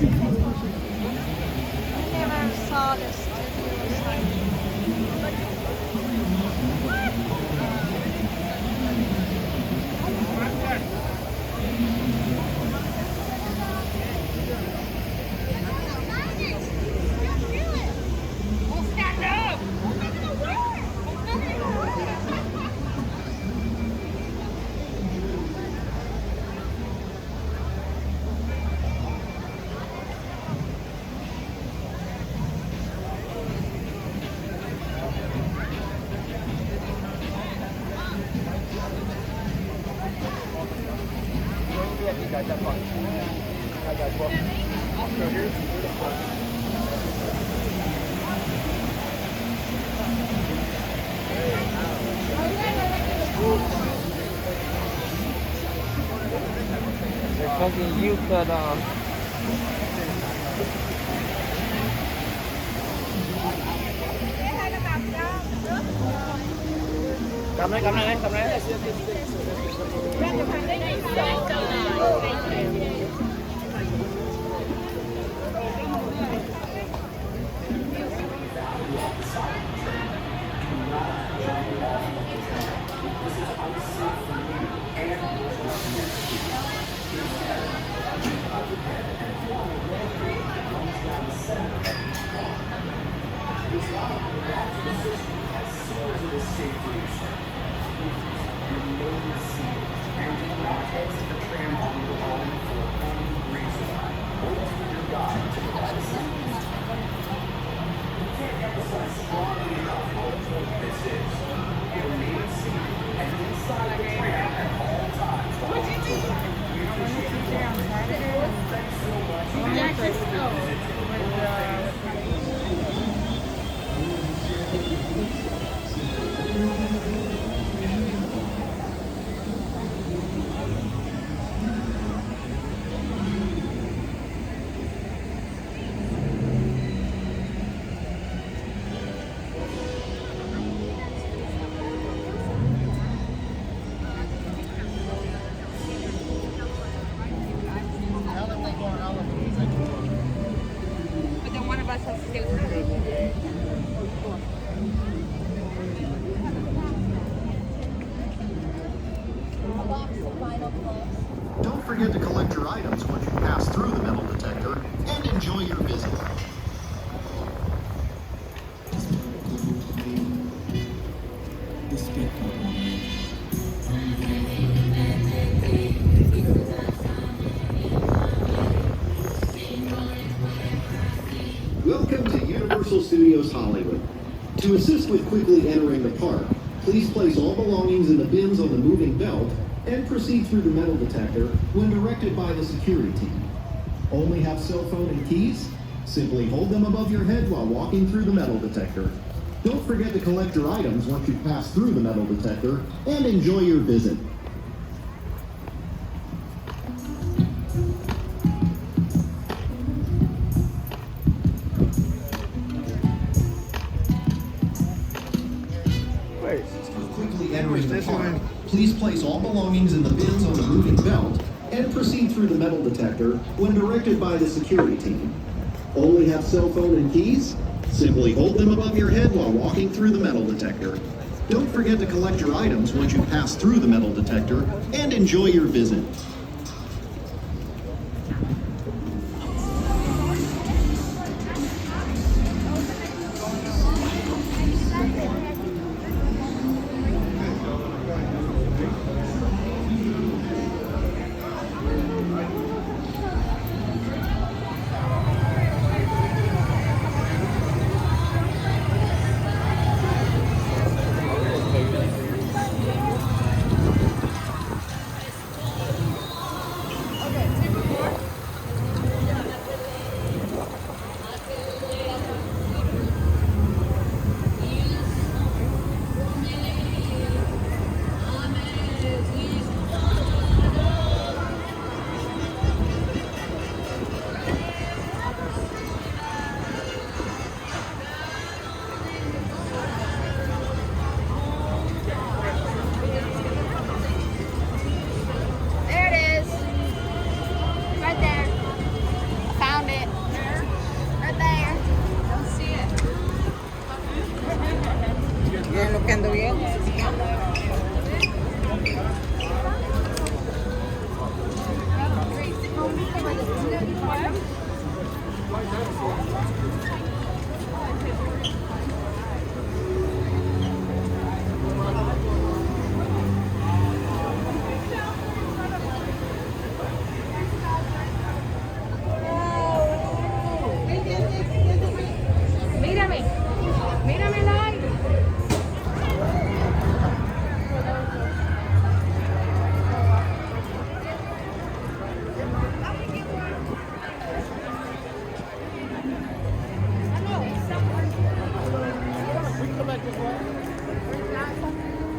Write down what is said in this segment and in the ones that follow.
I never saw the studio side. They're fucking you cut off. Cầm lấy, cầm lấy, cầm lấy. But then one of us has to do it. Don't forget to collect your items once you pass through the metal detector and enjoy your visit. Welcome to Universal Studios Hollywood. To assist with quickly entering the park, please place all belongings in the bins on the moving belt and proceed through the metal detector when directed by the security team. Only have cell phone and keys? Simply hold them above your head while walking through the metal detector. Don't forget to collect your items once you pass through the metal detector and enjoy your visit. Quickly entering the park, please place all belongings in the bins on the moving belt and proceed through the metal detector when directed by the security team. Only have cell phone and keys? Simply hold them above your head while walking through the metal detector. Don't forget to collect your items once you pass through the metal detector and enjoy your visit. Mírame, mírame live.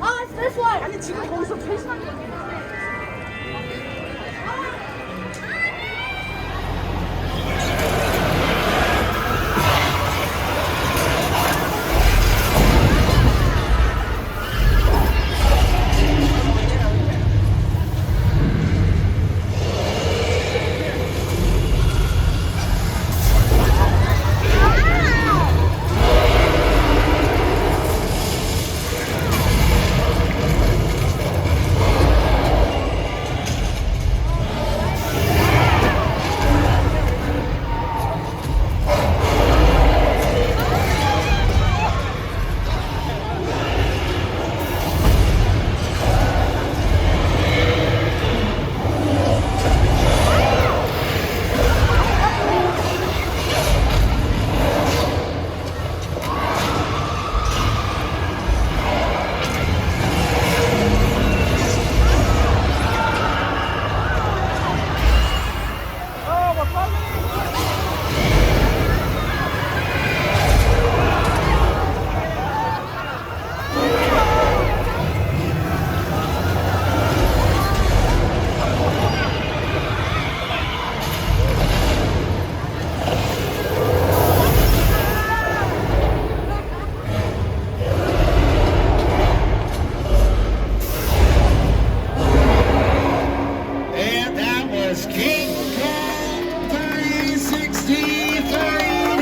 Oh, it's this one. 아니 지금 거기서 퇴실하는 And that was King Kong 360 3D.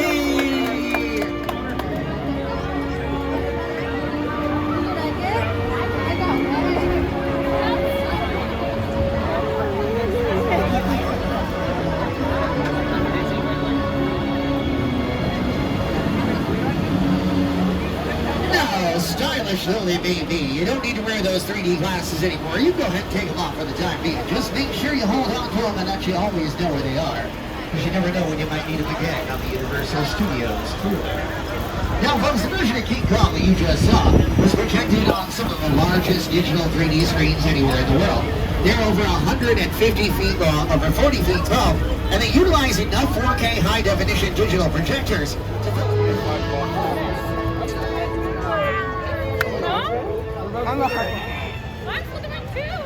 No, stylish though they may be, you don't need to wear those 3D glasses anymore. You go ahead and take them off for the time being. Just make sure you hold on to them and that you always know where they are. Because you never know when you might need them again on the Universal Studios tour. Now folks, the version of King Kong that you just saw was projected on some of the largest digital 3D screens anywhere in the world. They're over 150 feet long, over 40 feet tall, and they utilize enough 4K high-definition digital projectors to I'm Slytherin too.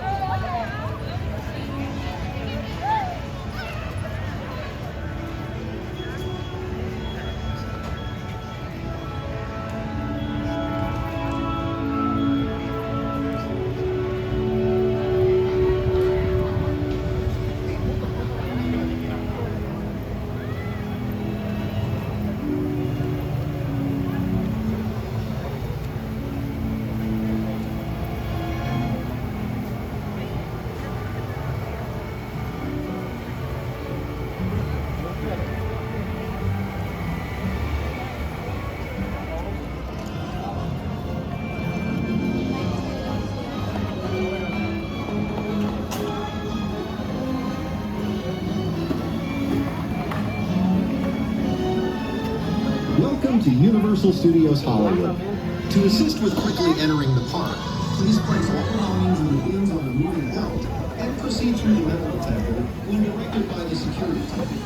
Welcome to Universal Studios Hollywood. To assist with quickly entering the park, please place all belongings in the bins on the moving belt and proceed through the metal detector when directed by the security team.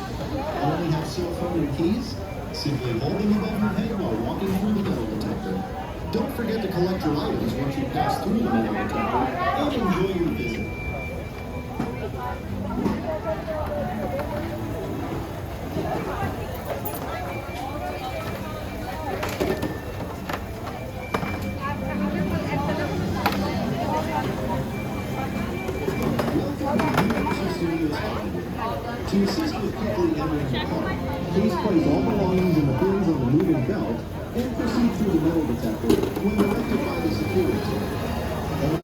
Only have cell phone and keys? Simply hold them above your head while walking through the metal detector. Don't forget to collect your items once you pass through the metal detector and enjoy your visit. To assist with quickly entering the park, please place all belongings in the bins on the moving belt and proceed through the metal detector when directed by the security team.